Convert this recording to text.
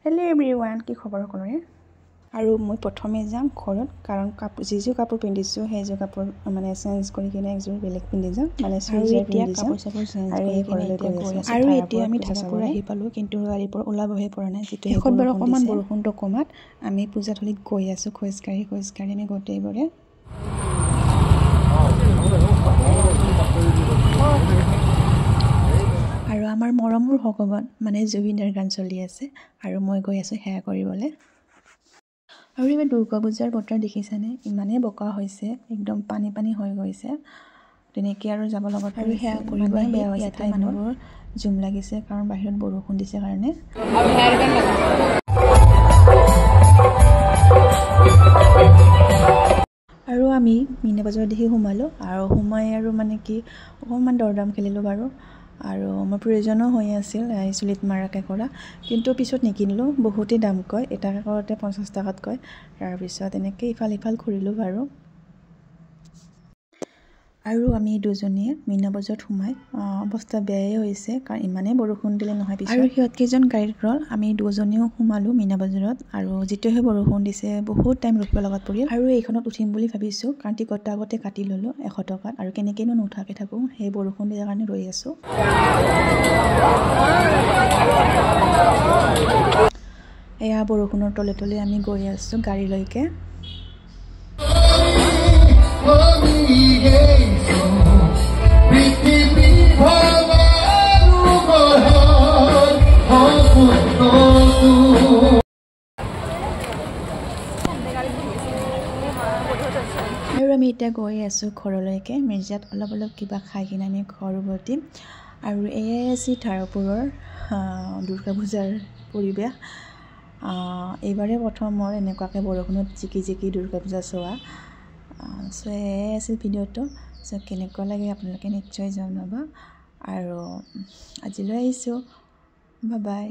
Hello' everyone, কি খবৰ সকলোৰে? আৰু মই প্ৰথমে যাম ঘৰত, কাৰণ যিযোৰ কাপোৰ পিন্ধিছোঁ সেইযোৰ কাপোৰ মানে চেঞ্জ কৰি কিনে একযোৰ বেলেগ পিন্ধি যাম, মানে চুইজাৰ পিন্ধি যাম। আৰু এই ঘৰলৈ গৈ আছোঁ। আৰু এতিয়া আমি ধাৰাপুৰ আহি পালোঁ, কিন্তু গাড়ীৰ পৰা ওলাবহে পৰা নাই। যিটো শেষত বাৰু অকণমান বৰষুণটো কমাত আমি পূজাথলীত গৈ আছোঁ খোজকাঢ়ি আমি গোটেইবোৰে। আৰু আমাৰ মৰমৰ ভগৱান মানে জুবিনৰ গান চলি আছে, আৰু মই গৈ আছোঁ সেয়া কৰিবলৈ। আৰু এইবাৰ দুৰ্গা পূজাৰ বতৰ দেখিছানে? ইমানেই বোকা হৈছে, একদম পানী হৈ গৈছে। তেনেকৈ আৰু যাব লগত আৰু সেয়া কৰিব বেয়া হৈছে। ঠাই মানুহবোৰ জুম লাগিছে, কাৰণ বাহিৰত বৰষুণ দিছে কাৰণে। আৰু আমি মীনা বজাৰত দেখি সোমালোঁ, আৰু সোমাই আৰু মানে কি অকণমান দৰদাম খেলিলোঁ বাৰু। আৰু মোৰ প্ৰয়োজনো হৈ আছিল এই চুলিত মাৰাকে কৰা, কিন্তু পিছত নিকিনিলোঁ। বহুতেই দাম কয়, এটা কেকতে 50 টকাত কয়। তাৰপিছত এনেকৈ ইফাল ঘূৰিলোঁ বাৰু। আৰু আমি দুজনীয়ে মীনা বজাৰত সোমাই অৱস্থা বেয়াই হৈছে, কাৰণ ইমানেই বৰষুণ দিলে নহয়। আৰু সিহঁতকেইজন গাড়ীত ৰ'ল, আমি দুজনীও সোমালোঁ মীনা বজাৰত। আৰু যেতিয়াহে বৰষুণ দিছে বহুত টাইম ৰখিব লগাত পৰিল। আৰু এইখনত উঠিম বুলি ভাবিছোঁ, কাৰণ টিকটটো আগতে কাটি ল'লোঁ 100 টকাত। আৰু কেনেকৈনো নুঠাকৈ থাকোঁ, সেই বৰষুণ দিয়াৰ কাৰণে ৰৈ আছোঁ। এয়া বৰষুণৰ তলে আমি গৈ আছোঁ গাড়ীলৈকে। আৰু আমি এতিয়া গৈ আছোঁ ঘৰলৈকে। মিৰ্জাত অলপ কিবা খাই কিনে আমি ঘৰ উভতিম। আৰু এয়াই আছিল ধাৰাপুৰৰ দুৰ্গা পূজাৰ পৰিৱেশ। এইবাৰে প্ৰথম মোৰ এনেকুৱাকৈ বৰষুণত জিকি দুৰ্গা পূজা চোৱা। চ' এয়াই আছিল ভিডিঅ'টো। চ' কেনেকুৱা লাগে আপোনালোকে নিশ্চয় জনাবা। আৰু আজিলৈ আহিছোঁ, বাই বাই।